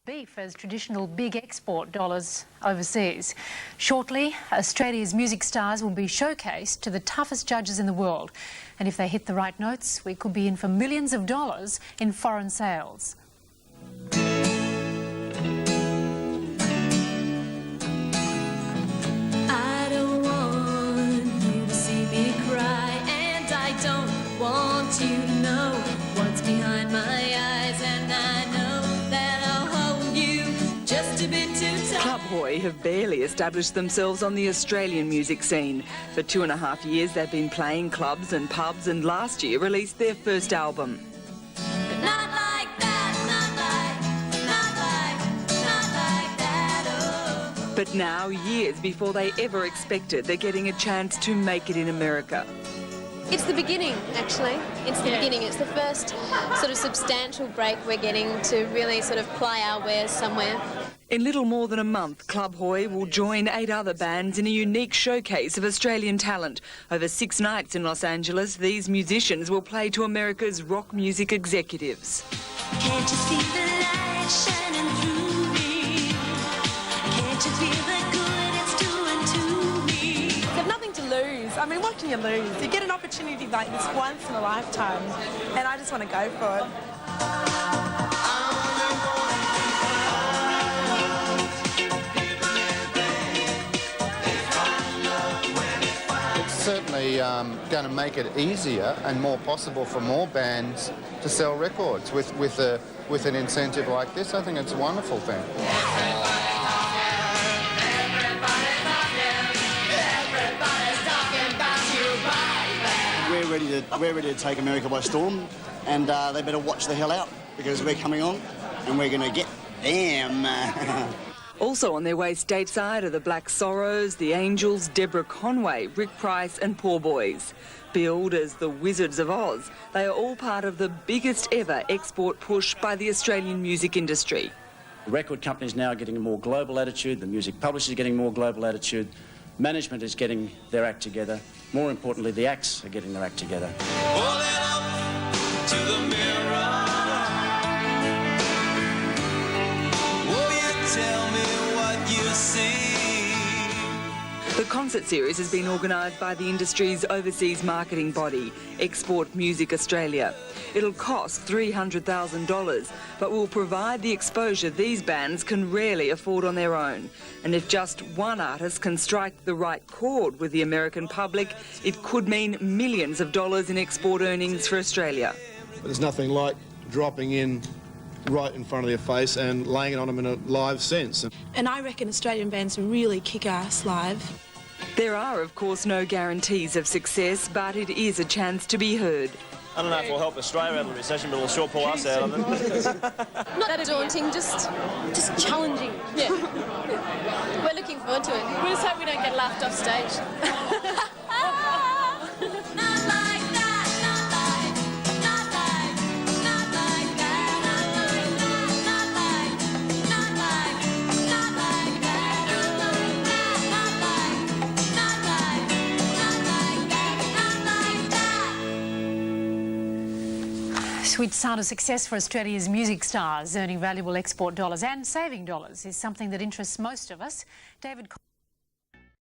beef as traditional big export dollars overseas. Shortly, Australia's music stars will be showcased to the toughest judges in the world. And if they hit the right notes, we could be in for millions of dollars in foreign sales. I don't want you to see me cry, and I don't want you to know what's behind my eyes, and I know that I'll hold you just a bit too tight. Club Hoy have barely established themselves on the Australian music scene. For 2.5 years they've been playing clubs and pubs, and last year released their first album. But not like that, not like that, oh. But now, years before they ever expected, they're getting a chance to make it in America. It's the beginning, actually. It's the beginning. It's the first sort of substantial break we're getting to really sort of ply our wares somewhere. In little more than a month, Club Hoy will join 8 other bands in a unique showcase of Australian talent. Over 6 nights in Los Angeles, these musicians will play to America's rock music executives. Can't you see the light shining through me? Can't you feel the good it's doing to me? There's nothing to lose. I mean, what can you lose? You get an opportunity like this once in a lifetime, and I just want to go for it. Certainly going to make it easier and more possible for more bands to sell records with an incentive like this. I think it's a wonderful thing. We're ready to take America by storm, and they better watch the hell out, because we're coming on and we're going to get them. Also on their way stateside are the Black Sorrows, the Angels, Deborah Conway, Rick Price and Poor Boys. Billed as the Wizards of Oz, they are all part of the biggest ever export push by the Australian music industry. The record companies now are getting a more global attitude, the music publishers are getting a more global attitude, management is getting their act together, more importantly the acts are getting their act together. Hold it up to the mirror. Will you tell me what you see? The concert series has been organised by the industry's overseas marketing body, Export Music Australia. It'll cost $300,000, but will provide the exposure these bands can rarely afford on their own. And if just one artist can strike the right chord with the American public, it could mean millions of dollars in export earnings for Australia. There's nothing like dropping in right in front of their face and laying it on them in a live sense. And I reckon Australian bands really kick ass live. There are, of course, no guarantees of success, but it is a chance to be heard. I don't know if it'll help Australia out of the recession, but it'll sure pull us out of it. Not daunting, just challenging. Yeah. We're looking forward to it. We just hope we don't get laughed off stage. Sweet sound of success for Australia's music stars. Earning valuable export dollars and saving dollars is something that interests most of us. David